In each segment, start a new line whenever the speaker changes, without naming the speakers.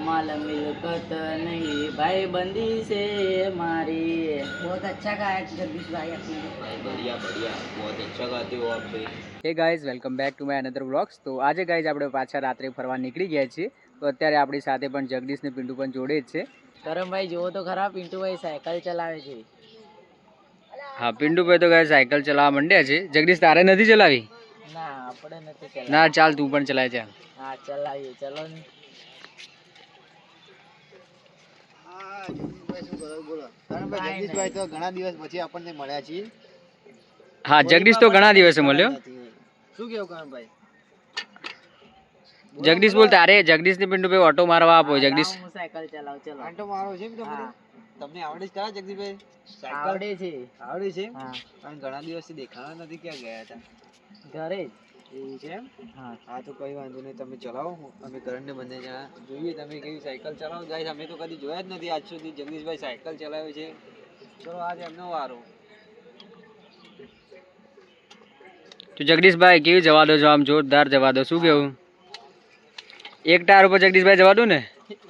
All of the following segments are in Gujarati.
माल मिलकत नहीं भाई बंदी से हमारी। बहुत अच्छा गाया जगदीश भाई आपने।
बढ़िया बढ़िया, बहुत अच्छा गाते हो आप भाई।
Hey guys welcome back to my another vlogs. તો આજે ગાઈઝ આપણે પાછા રાત્રે ફરવા નીકળી ગયા છીએ। તો અત્યારે આપણી સાથે પણ જગદીશ ને પિન્ટુ પણ જોડે જ છે।
કરમભાઈ જુઓ તો ખરા, પિન્ટુભાઈ સાયકલ ચલાવે છે।
હા, પિન્ટુભાઈ તો ગાઈઝ સાયકલ ચલાવવા માંડ્યા છે। જગદીશ તારે નથી ચલાવી?
ના આપણે નથી ચલાવી।
ના ચાલ તું પણ ચલાય જા।
હા ચલાવીએ, ચલો ને।
જગદીશભાઈ તો ઘણા દિવસ પછી આપણને મળ્યા છીએ।
હા, જગદીશ તો ઘણા દિવસે મળ્યો।
શું કેવું કરણભાઈ?
જગદીશ બોલ, તારે જગદીશ ને પિન્ટુભાઈ ઓટો મારવા આપો। જગદીશ
હું સાયકલ ચલાવ, ચલો।
આંટો મારો છે એમ તમારે? તમને આવડે છે જગદીશભાઈ સાયકલ?
આવડે છે।
આવડે છે?
હા
પણ ઘણા દિવસથી દેખાણા નથી, ક્યાં ગયા હતા?
ઘરે જ।
એવું છે એમ?
હા
હા તો કઈ વાંધો નહીં, તમે ચલાવો, અમે કરણને બંને જણા જોઈએ તમે કેવી સાયકલ ચલાવો। ગાઈસ અમે તો કદી જોયા જ નથી આજ સુધી જગદીશભાઈ સાયકલ ચલાવે છે। ચલો આજ એમનો વારો।
તો જગદીશભાઈ કેવી જવા દો છો? આમ જોરદાર જવા દો, શું કેવું? એક ટાયર ઉપર જગદીશભાઈ જવા દો ને?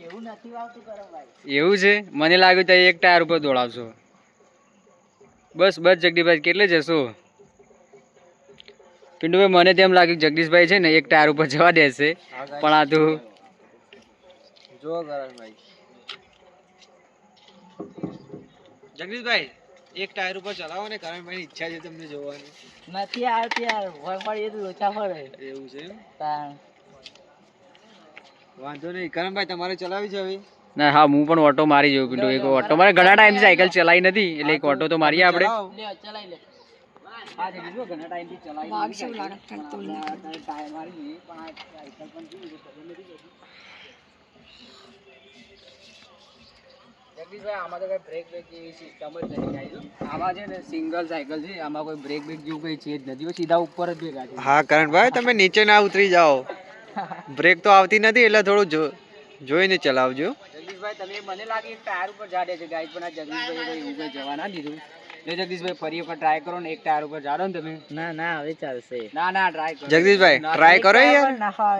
એવું નથી આવતું કરમભાઈ।
એવું છે? મને લાગ્યું તો એક ટાયર ઉપર દોડાવશો। બસ બસ જગદીશભાઈ, કેટલે જશો? પિન્ટુભાઈ મને તેમ લાગ્યું જગદીશભાઈ છે ને એક ટાયર ઉપર જવા દેશે, પણ આ તો
જો કરણભાઈ, જગદીશભાઈ એક ટાયર ઉપર ચલાવો ને, કરણભાઈની ઈચ્છા છે તમને જોવાની।
નથી આવતી યાર, ભય પડી તો લોચા પડે।
એવું છે એમ?
તાણ
વાંધો નહીં કરણભાઈ, તમારે ચલાવી છે હવે?
ના હા, હું પણ ઓટો મારી જોઉં પિન્ટુ। એક ઓટો મારે ઘણા ટાઈમથી સાયકલ ચલાવી નથી, એટલે એક ઓટો તો મારીએ આપણે।
લે ચલાઈ લે।
હા જગદીશભાઈ, ઘણા ટાઈમથી ચલાવી નથી ટાયર મારી, પણ આ સાયકલ પણ કેવી છે ખબર નથી પડતી। જગદીશભાઈ આમાં તો કઈ બ્રેક બ્રેક જેવી સિસ્ટમ જ નથી આવી। આમાં છે ને સિંગલ સાયકલ છે, આમાં કોઈ બ્રેક બ્રેક જેવું કઈ છે જ નથી, સીધા ઉપર જ ભેગા છે।
હા કરણભાઈ, તમે નીચે ના ઉતરી જાઓ, બ્રેક તો આવતી નથી એટલે થોડું જોઈને ચલાવજો।
જગદીશભાઈ તમે મને લાગે એક ટાયર ઉપર જાડે છે ગાઈડ, પણ આ જગદીશભાઈ કોઈ એવું કઈ જવા ના દીધું। એટલે જગદીશભાઈ ફરી વખત ટ્રાય કરો ને, એક ટાયર ઉપર જાડો ને તમે।
ના ના હવે ચાલશે।
ના ના ટ્રાય કરો
જગદીશભાઈ ટ્રાય કરો યાર।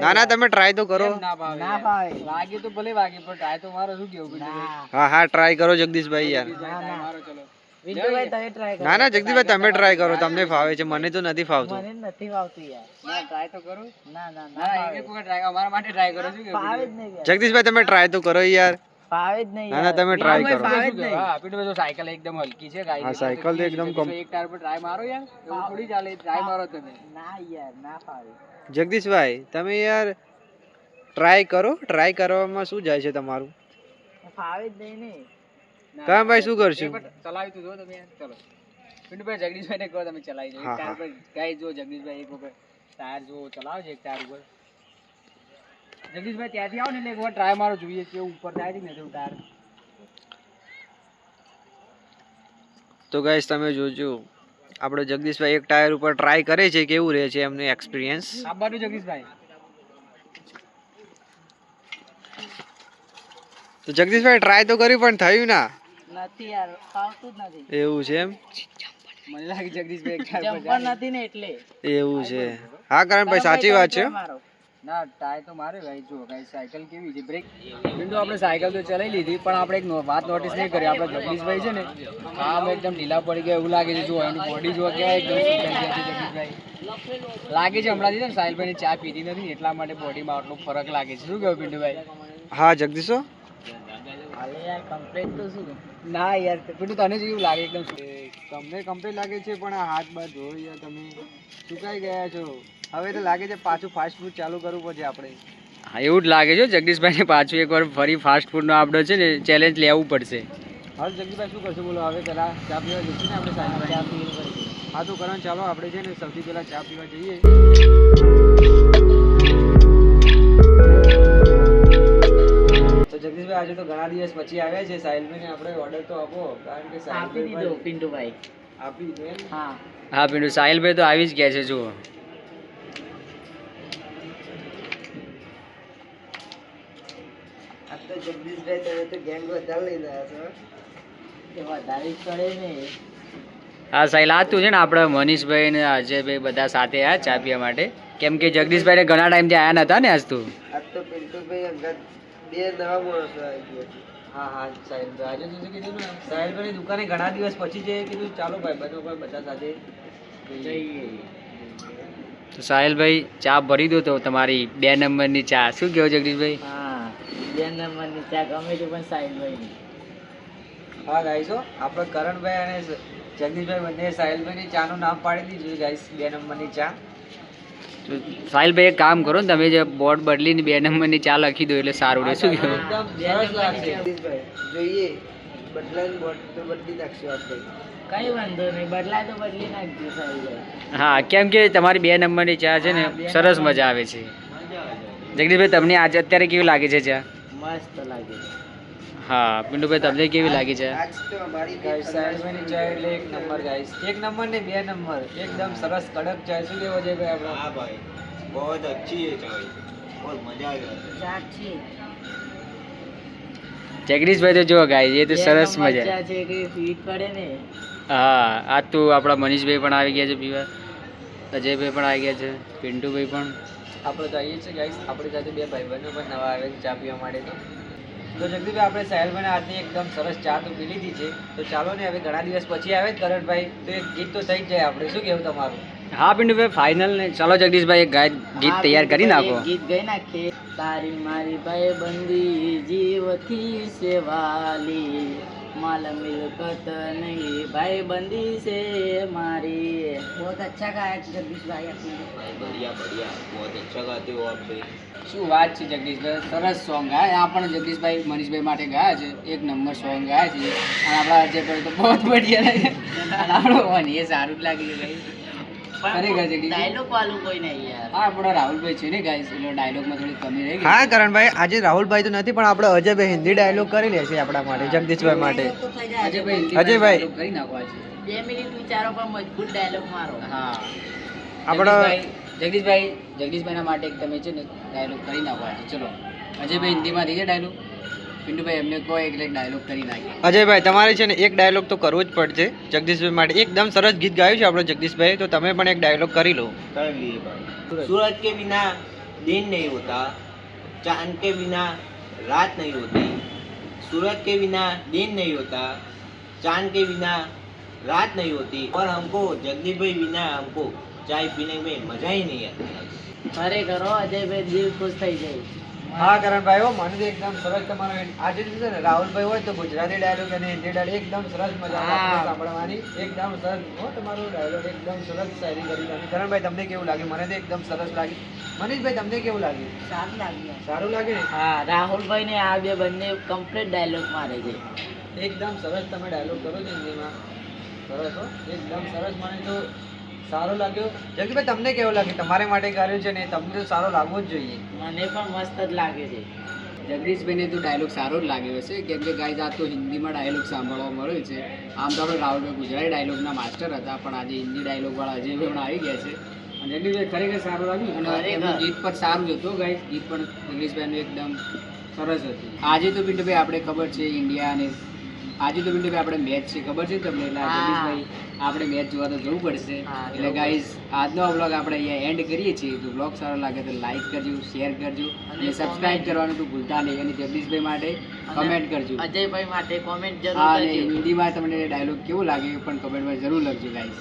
ના ના તમે ટ્રાય તો કરો।
ના ભાવે
ના ભાવે।
વાગે તો ભલે વાગે, પણ ટ્રાય તો મારો, શું કેવું પિન્ટુભાઈ?
હા હા ટ્રાય કરો જગદીશભાઈ યાર।
ટ્રાય મારો ચલો।
વિંટુભાઈ તમે ટ્રાય કરો।
ના ના જગદીશભાઈ તમે ટ્રાય કરો, તમને ફાવે છે, મને તો નથી ફાવતું।
મને નથી ફાવતું યાર।
ના ટ્રાય તો કરો।
ના ના ના
ના
ફાવે।
એક વખત ટ્રાય અમારા માટે ટ્રાય કરો, શું કેવું?
ફાવે જ નહીં યાર।
જગદીશભાઈ તમે ટ્રાય તો કરો યાર।
ફાવે જ નહીં
ના ના
યાર।
તમે ટ્રાય કરો।
ફાવે જ નહીં।
હા પિન્ટુભાઈ તો સાયકલ એકદમ હલકી છે ગાઈ।
હા સાયકલ તો એકદમ કમ।
એક ટાયર પર ટ્રાય મારો યાર, એવું થોડી ચાલે, ટ્રાય મારો તમે।
ના યાર ના ફાવે।
જગદીશભાઈ તમે યાર ટ્રાય કરો, ટ્રાય કરવામાં શું જાય છે તમારું?
ફાવે જ નહીં ને।
કરણભાઈ શું કરશું?
એક વખત ચલાવી તો જો તમે યાર, ચલો પિન્ટુભાઈ જગદીશભાઈ ને કહો તમે ચલાવી જો, એક
હા,
ટાયર પર ગાઈ જો જગદીશભાઈ એક વખત ટાયર જો ચલાવે છે એક ટાયર ઉપર। જગદીશભાઈ ત્યાંથી આવો ને એટલે એક વાર ટ્રાય મારો, જોઈએ કેવું ઉપર જાય છે ને તેવું ટાયર।
તો ગાઈસ તમે જોજો, આપણો જગદીશભાઈ એક ટાયર ઉપર ટ્રાય કરે છે, કેવું રહે છે એમનું એક્સપિરિયન્સ।
આ બાજુ જગદીશભાઈ।
તો જગદીશભાઈ ટ્રાય તો કરી પણ થયું ના?
નથી યાર, ફાવતું જ નથી।
એવું છે એમ?
મને લાગે જગદીશભાઈ એક ટાયર પર
જમ્પર નથી ને એટલે।
એવું છે? હા કરણભાઈ સાચી વાત છે।
મારો
ના ટાયર તો મારે ભાઈ, જો ગાઈ સાયકલ કેવી છે, બ્રેક પિન્ટુ આપણે સાયકલ તો ચલાવી લીધી, પણ આપણે એક વાત નોટિસ નહીં કરી, આપણે જગદીશભાઈ છે ને આમ એકદમ ઢીલા પડી ગયા એવું લાગે છે। જો એની બોડી જો કેવા એકદમ સુકાઈ ગયા છે જગદીશભાઈ, લાગે છે હમણાંથી છે ને સાહિલભાઈની ચા પીધી નથી ને એટલા માટે બોડીમાં આટલો ફરક લાગે છે, શું કહ્યું પિન્ટુભાઈ?
હા જગદીશો
હાલે યાર કમ્પ્લીટ તો શું?
ના યાર પિન્ટુ તને જેવું લાગે એકદમ
તમને કમ્પ્લીટ લાગે છે, પણ આ હાથ બાદ ધોઈ યાર તમે સુકાઈ ગયા છો। હવે તો લાગે છે પાછું ફાસ્ટ ફૂડ ચાલુ કરવું પડશે આપણે।
હા એવું જ લાગે છે જગદીશભાઈને, પાછું એકવાર ફરી ફાસ્ટ ફૂડનો આપણો છે ને ચેલેન્જ લેવું પડશે।
હવે જગદીશભાઈ શું કરશું બોલો? હવે પેલા ચા પીવા જઈશું ને આપણે સાહેબ?
ચા પીવી પડશે।
હા તો કરણ ચાલો આપણે છે ને સૌથી પહેલા ચા પીવા જઈએ। તો જગદીશભાઈ આજે તો ઘણા દિવસ પછી આવ્યા છે, સાહિલભાઈને આપણે ઓર્ડર તો આપો, કારણ કે
આપી દીધો પિન્ટુભાઈ।
આપી દીધો એમ?
હા
હા પિન્ટુ સાહિલભાઈ તો આવી જ ગયા છે, જુઓ।
આ તો જગદીશભાઈ તમે તો ગેંગ વધારે લઈને આવ્યા છો। એ વધારે જ કરે ને।
હા સાહિલ, આ તું છે ને આપણે મનીષભાઈ ને અજયભાઈ બધા સાથે આવ્યા ચા પીવા માટે, કેમ કે જગદીશભાઈને ઘણા ટાઈમથી આવ્યા નતા ને આજ તું।
આજ તો પિન્ટુભાઈ અંગત બે દવા બોનસ આવી ગઈ હતી.
હા હા સાહેબભાઈ આજે તો શું કીધું ને સાહેબભાઈની દુકાને ઘણા દિવસ પછી છે કીધું ચાલો ભાઈ બંને પર બધા સાથે જઈએ.
તો સાહિલભાઈ ચા ભરી દો તો તમારી 2 નંબરની ચા. શું કહો જગદીશભાઈ?
હા 2 નંબરની ચા ગમે તે પણ સાહિલભાઈની.
હા ગાઈસો આપણે કરણભાઈ અને જગદીશભાઈ બંને સાહિલભાઈની ચાનું નામ પાડી દીધું ગાઈસ 2 નંબરની ચા.
તો સાહિલભાઈ એક કામ કરો ને, તમે જે બોર્ડ બદલીને 2 નંબરની ચા લખી દો એટલે સારું રહે. શું કહો?
એકદમ સરસ લાગશે.
જોઈએ બદલાઈને બોટ તો બદલી નાખશું આપણે. કઈ વાંધો નહીં, બદલાય તો બદલી નાખજો સાહિલભાઈ.
હા, કેમ કે તમારી 2 નંબરની ચા છે ને સરસ મજા આવે છે. જગદીશભાઈ તમને આજે અત્યારે કેવી લાગે છે ચા?
મસ્ત લાગે છે.
હા પિન્ટુભાઈ તમને કેવી લાગી છે?
આજ તો અમારી
ગાઈસ સાહિલભાઈની ચા એટલે એક નંબર ગાઈસ. એક નંબર ને 2 નંબર એકદમ સરસ કડક ચા. શું કહેવો છે ભાઈ આપણે?
हाँ भाई बहुत अच्छी है चाय और मजा आ गया
ચા છે.
જગદીશભાઈ તો જો ગાય એ તો સરસ
બે નંબર
મજા.
ચા છે કે ફીટ પડે ને.
હા આજ તો આપણા મનીષભાઈ પણ આવી ગયા છે પીવા, અજયભાઈ પણ આવી ગયા છે, પિન્ટુભાઈ પણ.
આપણે તો આવીએ છીએ ગાઈસ. આપણી સાથે 2 ભાઈબંધો પણ નવા આવે છે ચા પીવા માટે. તો જગદીશભાઈ આપણે સાહેલભાઈને આજની એકદમ સરસ ચા તો પી લીધી છે. તો ચાલો ને હવે ઘણા દિવસ પછી આવે જ કરણભાઈ તો એક ગીત તો થઈ જ જાય આપણે. શું કહેવું તમારું?
હા પિન્ટુભાઈ ફાઇનલ ને ચાલો જગદીશભાઈ એક ગીત તૈયાર કરી નાખો.
એક ગીત ગઈ નાખીએ. તારી મારી ભાઈબંધી જીવથી સેવાલી, માલ મિલકત નહીં ભાઈબંધી છે મારી. बहुत अच्छा गाया जगदीश भाई आपने.
बढ़िया बढ़िया बहुत अच्छा गाते हो आप भाई.
શું વાત છે જગદીશભાઈ, સરસ સોંગ ગાય. આ પણ જગદીશભાઈ મનીષભાઈ માટે ગાયા છે, એક નંબર સોંગ ગાયા છે. અને આપણા અજયભાઈ તો બહુ બઢિયા લાગે. અને આપણો મને એ સારું જ લાગી ગયું ભાઈ. ખરેખર જગદીશ.
ડાયલોગ વાળું કોઈ નહીં યાર.
હા આપણો રાહુલભાઈ છે ને ગાઈસ, એટલે ડાયલોગમાં થોડી કમી રહી ગઈ.
હા કરણભાઈ આજે રાહુલભાઈ તો નથી પણ આપણે અજયભાઈ હિન્દી ડાયલોગ કરી લેશે આપણા માટે, જગદીશભાઈ માટે.
તો થઈ જાય.
અજયભાઈ
અજયભાઈ.
dialogue કરી નાખો આજે.
2 મિનિટ વિચારો પણ મજબૂત ડાયલોગ મારો.
હા
આપણો
જગદીશભાઈના માટે એક તમે છે ને ડાયલોગ કરી નાખો આજે. ચલો અજયભાઈ હિન્દીમાં થઈ જાય ડાયલોગ, પિન્ટુભાઈ એમને કહો એટલે ડાયલોગ કરી નાખીએ.
અજયભાઈ તમારે છે ને એક ડાયલોગ તો કરવો જ પડશે જગદીશભાઈ માટે. એકદમ સરસ ગીત ગાયું છે આપણો જગદીશભાઈ, તો તમે પણ એક ડાયલોગ કરી લો.
कर लिए भाई. सूरज के बिना दिन नहीं होता, चांद के बिना रात नहीं होती. सूरज के बिना दिन नहीं होता, चांद के बिना रात नहीं होती. और हमको जगदीश भाई बिना हमको चाय पीने में मजा ही नहीं आती.
ખરેખર હો અજયભાઈ દિલ ખુશ થઈ જાય.
હા કરણભાઈ હો, મને તો એકદમ સરસ તમારો આજે છે ને રાહુલભાઈ હોય તો ગુજરાતી ડાયલોગ અને હિન્દી ડાયલોગ એકદમ સરસ મજા આવે
હા.
આપણને સાંભળવાની. એકદમ સરસ હો તમારો ડાયલોગ, એકદમ સરસ શાયરી કરી તમે. કરણભાઈ તમને કેવું લાગ્યું? મને તો એકદમ સરસ લાગ્યું. મનીષભાઈ તમને કેવું લાગ્યું?
સારું લાગ્યું.
સારું લાગે ને?
હા રાહુલભાઈ ને આ બે બંને કમ્પ્લીટ ડાયલોગ મારે છે.
એકદમ સરસ તમે ડાયલોગ કરો છો હિન્દીમાં. સરસ હો, એકદમ સરસ. મને તો સારો લાગ્યો. જગદીશભાઈ તમને કેવું લાગ્યું? તમારે માટે કર્યું છે ને તમને તો સારો લાગવો જ જોઈએ.
મને પણ મસ્ત જ લાગે છે.
જગદીશભાઈને તો ડાયલોગ સારો જ લાગ્યો હશે, કેમ કે ગાઈઝ આ તો હિન્દીમાં ડાયલોગ સાંભળવા મળ્યો છે. આમ તો આપણે રાહુલભાઈ ગુજરાતી ડાયલોગના માસ્ટર હતા, પણ આજે હિન્દી ડાયલોગવાળા અજયભાઈ પણ આવી ગયા છે. અને જગદીશભાઈ ખરેખર સારું લાગ્યું. અને
ખરેખર.
એમનું ગીત પણ સારું જ હતું ગાઈઝ. ગીત પણ જગદીશભાઈનું એકદમ સરસ હતું. આજે તો પિન્ટુભાઈ આપણે ખબર છે ઇન્ડિયા અને આજે તો પિન્ટુભાઈ આપણે મેચ છે, ખબર છે ને તમને? એટલે
હા.
જગદીશભાઈ આપણે મેચ જોવા તો જવું પડશે.
હા,
એટલે
જવું
ગાઈઝ આજનો વ્લોગ આપણે અહીંયા એન્ડ કરીએ છીએ. તો વ્લોગ સારો લાગે તો લાઈક કરજો, શેર કરજો અને સબસ્ક્રાઇબ કરવાનું તો ભૂલતા નહીં. અને જગદીશભાઈ માટે કમેન્ટ કરજો.
અજયભાઈ માટે કોમેન્ટ
હા
જરૂર
અને
કરજો.
હિન્દીમાં તમને ડાયલોગ કેવો લાગે એ પણ કમેન્ટમાં જરૂર લખજો ગાઈઝ.